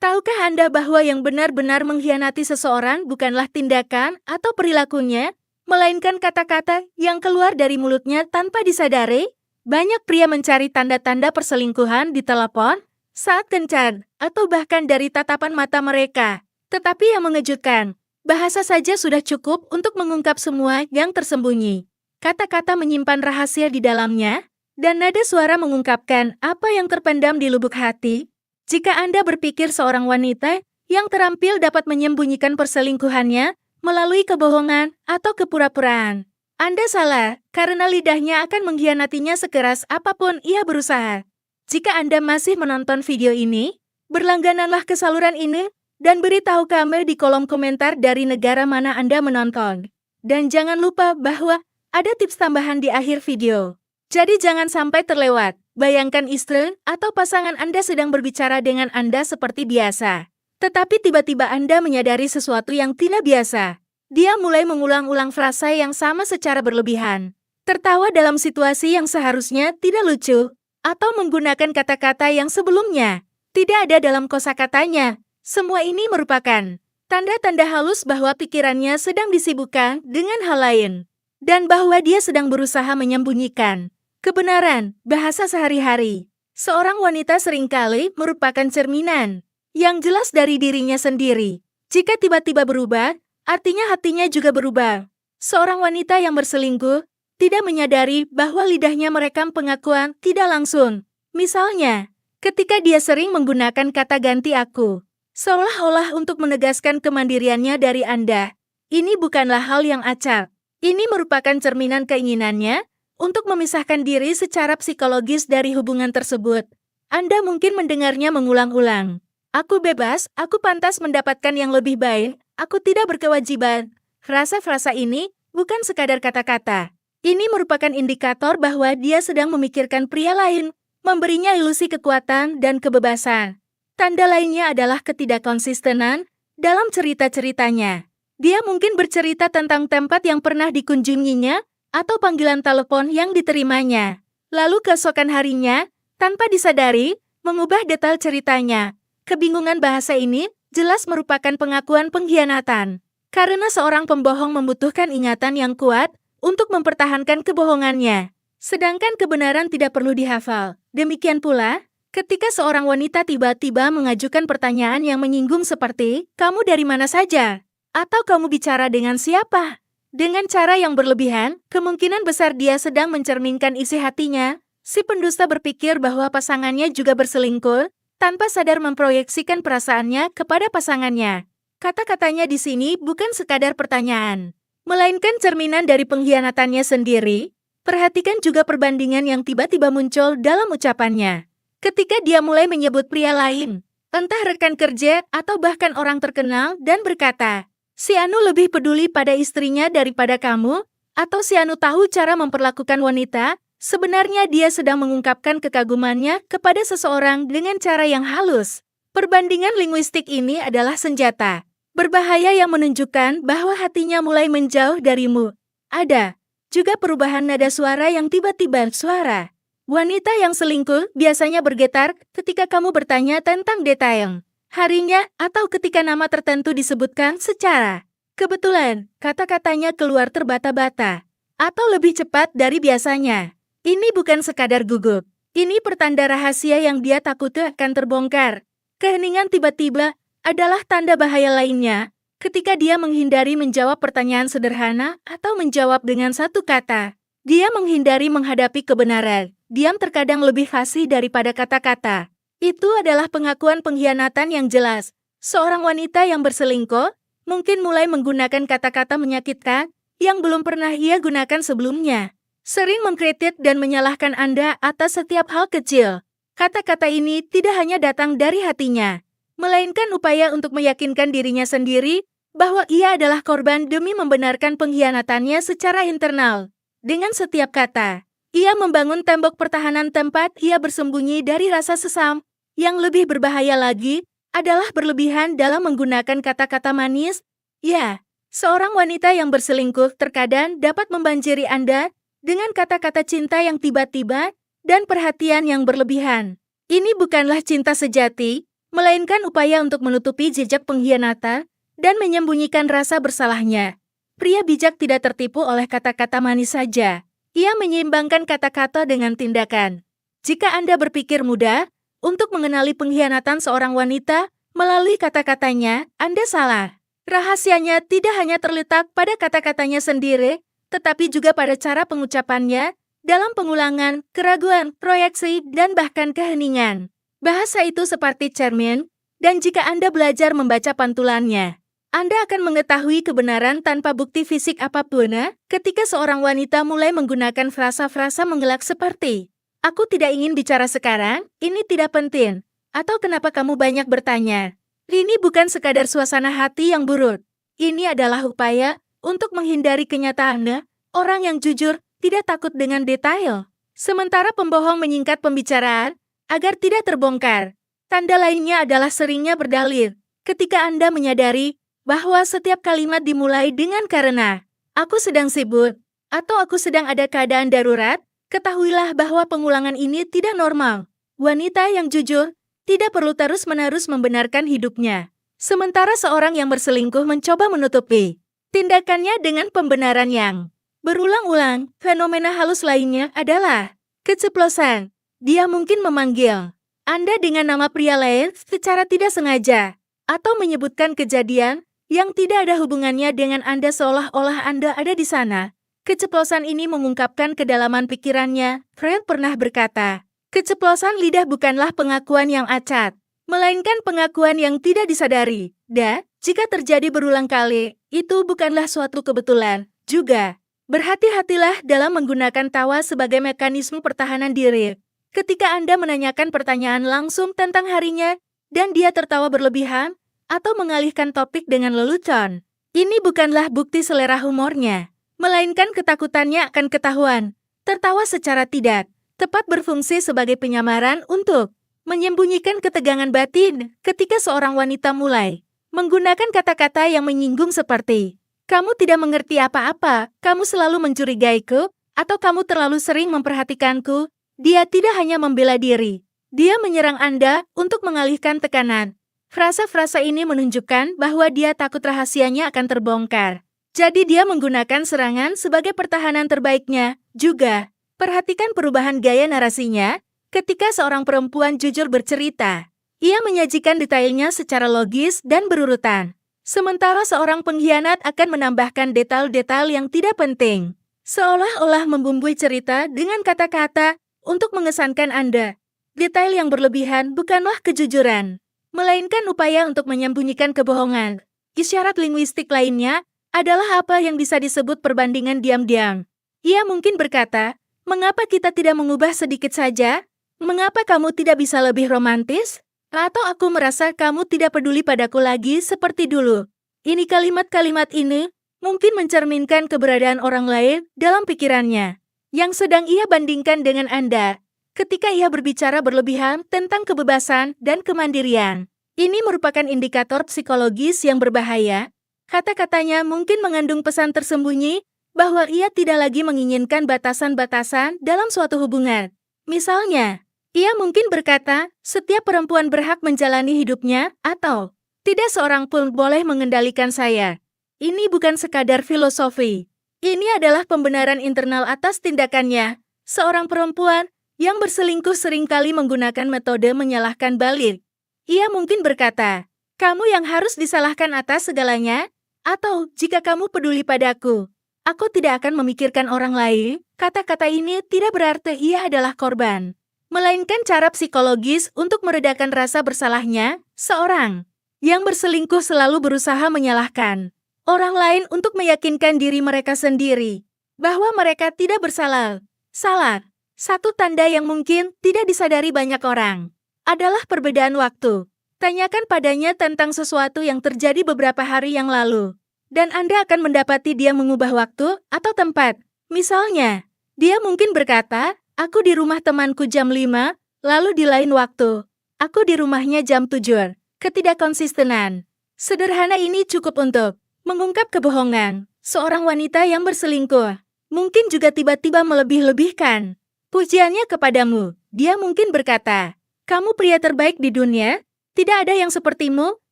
Tahukah Anda bahwa yang benar-benar mengkhianati seseorang bukanlah tindakan atau perilakunya, melainkan kata-kata yang keluar dari mulutnya tanpa disadari? Banyak pria mencari tanda-tanda perselingkuhan di telepon, saat kencan, atau bahkan dari tatapan mata mereka. Tetapi yang mengejutkan, bahasa saja sudah cukup untuk mengungkap semua yang tersembunyi. Kata-kata menyimpan rahasia di dalamnya, dan nada suara mengungkapkan apa yang terpendam di lubuk hati. Jika Anda berpikir seorang wanita yang terampil dapat menyembunyikan perselingkuhannya melalui kebohongan atau kepura-puraan, Anda salah, karena lidahnya akan mengkhianatinya sekeras apapun ia berusaha. Jika Anda masih menonton video ini, berlanggananlah ke saluran ini dan beritahu kami di kolom komentar dari negara mana Anda menonton. Dan jangan lupa bahwa ada tips tambahan di akhir video. Jadi jangan sampai terlewat. Bayangkan istri atau pasangan Anda sedang berbicara dengan Anda seperti biasa. Tetapi tiba-tiba Anda menyadari sesuatu yang tidak biasa. Dia mulai mengulang-ulang frasa yang sama secara berlebihan. Tertawa dalam situasi yang seharusnya tidak lucu. Atau menggunakan kata-kata yang sebelumnya tidak ada dalam kosakatanya. Semua ini merupakan tanda-tanda halus bahwa pikirannya sedang disibukkan dengan hal lain. Dan bahwa dia sedang berusaha menyembunyikan kebenaran, bahasa sehari-hari. Seorang wanita seringkali merupakan cerminan yang jelas dari dirinya sendiri. Jika tiba-tiba berubah, artinya hatinya juga berubah. Seorang wanita yang berselingkuh tidak menyadari bahwa lidahnya merekam pengakuan tidak langsung. Misalnya, ketika dia sering menggunakan kata ganti aku, seolah-olah untuk menegaskan kemandiriannya dari Anda. Ini bukanlah hal yang acak. Ini merupakan cerminan keinginannya untuk memisahkan diri secara psikologis dari hubungan tersebut. Anda mungkin mendengarnya mengulang-ulang. Aku bebas, aku pantas mendapatkan yang lebih baik, aku tidak berkewajiban. Frasa-frasa ini bukan sekadar kata-kata. Ini merupakan indikator bahwa dia sedang memikirkan pria lain, memberinya ilusi kekuatan dan kebebasan. Tanda lainnya adalah ketidakkonsistenan dalam cerita-ceritanya. Dia mungkin bercerita tentang tempat yang pernah dikunjunginya, atau panggilan telepon yang diterimanya. Lalu keesokan harinya, tanpa disadari, mengubah detail ceritanya. Kebingungan bahasa ini jelas merupakan pengakuan pengkhianatan. Karena seorang pembohong membutuhkan ingatan yang kuat untuk mempertahankan kebohongannya. Sedangkan kebenaran tidak perlu dihafal. Demikian pula, ketika seorang wanita tiba-tiba mengajukan pertanyaan yang menyinggung seperti, "Kamu dari mana saja?" Atau "Kamu bicara dengan siapa?" Dengan cara yang berlebihan, kemungkinan besar dia sedang mencerminkan isi hatinya. Si pendusta berpikir bahwa pasangannya juga berselingkuh, tanpa sadar memproyeksikan perasaannya kepada pasangannya. Kata-katanya di sini bukan sekadar pertanyaan, melainkan cerminan dari pengkhianatannya sendiri. Perhatikan juga perbandingan yang tiba-tiba muncul dalam ucapannya. Ketika dia mulai menyebut pria lain, entah rekan kerja atau bahkan orang terkenal, dan berkata, "Si Anu lebih peduli pada istrinya daripada kamu," atau "Si Anu tahu cara memperlakukan wanita," sebenarnya dia sedang mengungkapkan kekagumannya kepada seseorang dengan cara yang halus. Perbandingan linguistik ini adalah senjata berbahaya yang menunjukkan bahwa hatinya mulai menjauh darimu. Ada juga perubahan nada suara yang tiba-tiba suara. Wanita yang selingkuh biasanya bergetar ketika kamu bertanya tentang detail harinya, atau ketika nama tertentu disebutkan secara kebetulan, kata-katanya keluar terbata-bata, atau lebih cepat dari biasanya. Ini bukan sekadar gugup. Ini pertanda rahasia yang dia takuti akan terbongkar. Keheningan tiba-tiba adalah tanda bahaya lainnya, ketika dia menghindari menjawab pertanyaan sederhana atau menjawab dengan satu kata. Dia menghindari menghadapi kebenaran. Diam terkadang lebih fasih daripada kata-kata. Itu adalah pengakuan pengkhianatan yang jelas. Seorang wanita yang berselingkuh mungkin mulai menggunakan kata-kata menyakitkan yang belum pernah ia gunakan sebelumnya. Sering mengkritik dan menyalahkan Anda atas setiap hal kecil. Kata-kata ini tidak hanya datang dari hatinya, melainkan upaya untuk meyakinkan dirinya sendiri bahwa ia adalah korban demi membenarkan pengkhianatannya secara internal. Dengan setiap kata, ia membangun tembok pertahanan tempat ia bersembunyi dari rasa sesam. Yang lebih berbahaya lagi adalah berlebihan dalam menggunakan kata-kata manis. Ya, seorang wanita yang berselingkuh terkadang dapat membanjiri Anda dengan kata-kata cinta yang tiba-tiba dan perhatian yang berlebihan. Ini bukanlah cinta sejati, melainkan upaya untuk menutupi jejak pengkhianatan dan menyembunyikan rasa bersalahnya. Pria bijak tidak tertipu oleh kata-kata manis saja. Ia menyeimbangkan kata-kata dengan tindakan. Jika Anda berpikir mudah untuk mengenali pengkhianatan seorang wanita melalui kata-katanya, Anda salah. Rahasianya tidak hanya terletak pada kata-katanya sendiri, tetapi juga pada cara pengucapannya, dalam pengulangan, keraguan, proyeksi, dan bahkan keheningan. Bahasa itu seperti cermin, dan jika Anda belajar membaca pantulannya, Anda akan mengetahui kebenaran tanpa bukti fisik apapun ketika seorang wanita mulai menggunakan frasa-frasa menggelak seperti, "Aku tidak ingin bicara sekarang, ini tidak penting," atau "Kenapa kamu banyak bertanya?" Ini bukan sekadar suasana hati yang buruk. Ini adalah upaya untuk menghindari kenyataan. Orang yang jujur tidak takut dengan detail. Sementara pembohong menyingkat pembicaraan agar tidak terbongkar. Tanda lainnya adalah seringnya berdalil. Ketika Anda menyadari bahwa setiap kalimat dimulai dengan "karena aku sedang sibuk" atau "aku sedang ada keadaan darurat", ketahuilah bahwa pengulangan ini tidak normal. Wanita yang jujur tidak perlu terus-menerus membenarkan hidupnya. Sementara seorang yang berselingkuh mencoba menutupi tindakannya dengan pembenaran yang berulang-ulang. Fenomena halus lainnya adalah keceplosan. Dia mungkin memanggil Anda dengan nama pria lain secara tidak sengaja, atau menyebutkan kejadian yang tidak ada hubungannya dengan Anda seolah-olah Anda ada di sana. Keceplosan ini mengungkapkan kedalaman pikirannya. Freud pernah berkata, keceplosan lidah bukanlah pengakuan yang acak, melainkan pengakuan yang tidak disadari. Dan, jika terjadi berulang kali, itu bukanlah suatu kebetulan. Juga, berhati-hatilah dalam menggunakan tawa sebagai mekanisme pertahanan diri. Ketika Anda menanyakan pertanyaan langsung tentang harinya, dan dia tertawa berlebihan, atau mengalihkan topik dengan lelucon, ini bukanlah bukti selera humornya, melainkan ketakutannya akan ketahuan. Tertawa secara tidak tepat berfungsi sebagai penyamaran untuk menyembunyikan ketegangan batin ketika seorang wanita mulai menggunakan kata-kata yang menyinggung seperti, "Kamu tidak mengerti apa-apa, kamu selalu mencurigaiku, atau kamu terlalu sering memperhatikanku." Dia tidak hanya membela diri, dia menyerang Anda untuk mengalihkan tekanan. Frasa-frasa ini menunjukkan bahwa dia takut rahasianya akan terbongkar. Jadi dia menggunakan serangan sebagai pertahanan terbaiknya. Juga, perhatikan perubahan gaya narasinya ketika seorang perempuan jujur bercerita. Ia menyajikan detailnya secara logis dan berurutan. Sementara seorang pengkhianat akan menambahkan detail-detail yang tidak penting, seolah-olah membumbui cerita dengan kata-kata untuk mengesankan Anda. Detail yang berlebihan bukanlah kejujuran, melainkan upaya untuk menyembunyikan kebohongan. Isyarat linguistik lainnya adalah apa yang bisa disebut perbandingan diam-diam. Ia mungkin berkata, "Mengapa kita tidak mengubah sedikit saja? Mengapa kamu tidak bisa lebih romantis? Atau aku merasa kamu tidak peduli padaku lagi seperti dulu." Ini kalimat-kalimat ini mungkin mencerminkan keberadaan orang lain dalam pikirannya, yang sedang ia bandingkan dengan Anda. Ketika ia berbicara berlebihan tentang kebebasan dan kemandirian, ini merupakan indikator psikologis yang berbahaya. Kata-katanya mungkin mengandung pesan tersembunyi bahwa ia tidak lagi menginginkan batasan-batasan dalam suatu hubungan. Misalnya, ia mungkin berkata, "Setiap perempuan berhak menjalani hidupnya," atau "Tidak seorang pun boleh mengendalikan saya." Ini bukan sekadar filosofi. Ini adalah pembenaran internal atas tindakannya. Seorang perempuan yang berselingkuh seringkali menggunakan metode menyalahkan balik. Ia mungkin berkata, "Kamu yang harus disalahkan atas segalanya," atau "Jika kamu peduli padaku, aku tidak akan memikirkan orang lain." Kata-kata ini tidak berarti ia adalah korban, melainkan cara psikologis untuk meredakan rasa bersalahnya. Seorang yang berselingkuh selalu berusaha menyalahkan orang lain untuk meyakinkan diri mereka sendiri bahwa mereka tidak bersalah. Salah satu tanda yang mungkin tidak disadari banyak orang adalah perbedaan waktu. Tanyakan padanya tentang sesuatu yang terjadi beberapa hari yang lalu, dan Anda akan mendapati dia mengubah waktu atau tempat. Misalnya, dia mungkin berkata, "Aku di rumah temanku jam 5, lalu di lain waktu, aku di rumahnya jam 7. Ketidakkonsistenan sederhana ini cukup untuk mengungkap kebohongan. Seorang wanita yang berselingkuh mungkin juga tiba-tiba melebih-lebihkan pujiannya kepadamu. Dia mungkin berkata, "Kamu pria terbaik di dunia, Tidak ada yang sepertimu,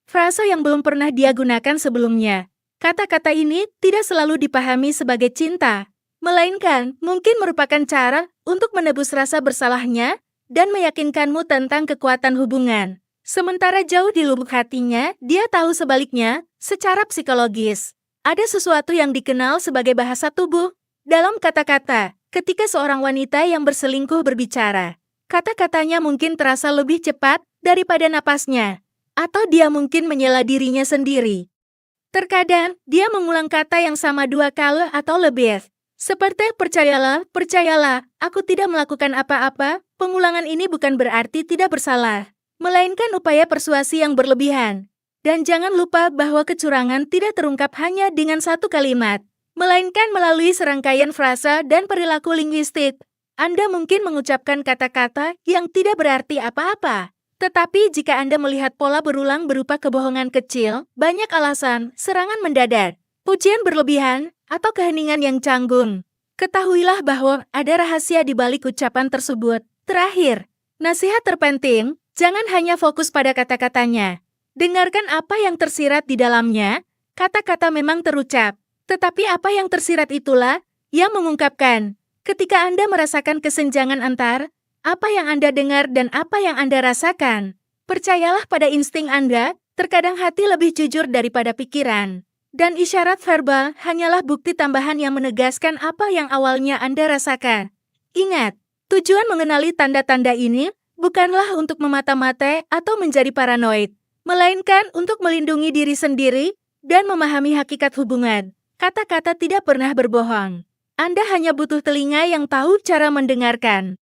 frase yang belum pernah dia gunakan sebelumnya. Kata-kata ini tidak selalu dipahami sebagai cinta, melainkan mungkin merupakan cara untuk menebus rasa bersalahnya dan meyakinkanmu tentang kekuatan hubungan. Sementara jauh di lubuk hatinya, dia tahu sebaliknya, secara psikologis. Ada sesuatu yang dikenal sebagai bahasa tubuh. Dalam kata-kata, ketika seorang wanita yang berselingkuh berbicara, kata-katanya mungkin terasa lebih cepat daripada napasnya. Atau dia mungkin menyela dirinya sendiri. Terkadang, dia mengulang kata yang sama 2 kali atau lebih. Seperti percayalah, percayalah, aku tidak melakukan apa-apa, pengulangan ini bukan berarti tidak bersalah, melainkan upaya persuasi yang berlebihan. Dan jangan lupa bahwa kecurangan tidak terungkap hanya dengan 1 kalimat, melainkan melalui serangkaian frasa dan perilaku linguistik. Anda mungkin mengucapkan kata-kata yang tidak berarti apa-apa. Tetapi jika Anda melihat pola berulang berupa kebohongan kecil, banyak alasan, serangan mendadak, pujian berlebihan, atau keheningan yang canggung, ketahuilah bahwa ada rahasia di balik ucapan tersebut. Terakhir, nasihat terpenting, jangan hanya fokus pada kata-katanya. Dengarkan apa yang tersirat di dalamnya. Kata-kata memang terucap, tetapi apa yang tersirat itulah yang mengungkapkan. Ketika Anda merasakan kesenjangan antar apa yang Anda dengar dan apa yang Anda rasakan, percayalah pada insting Anda, terkadang hati lebih jujur daripada pikiran. Dan isyarat verbal hanyalah bukti tambahan yang menegaskan apa yang awalnya Anda rasakan. Ingat, tujuan mengenali tanda-tanda ini bukanlah untuk memata-matai atau menjadi paranoid, melainkan untuk melindungi diri sendiri dan memahami hakikat hubungan. Kata-kata tidak pernah berbohong. Anda hanya butuh telinga yang tahu cara mendengarkan.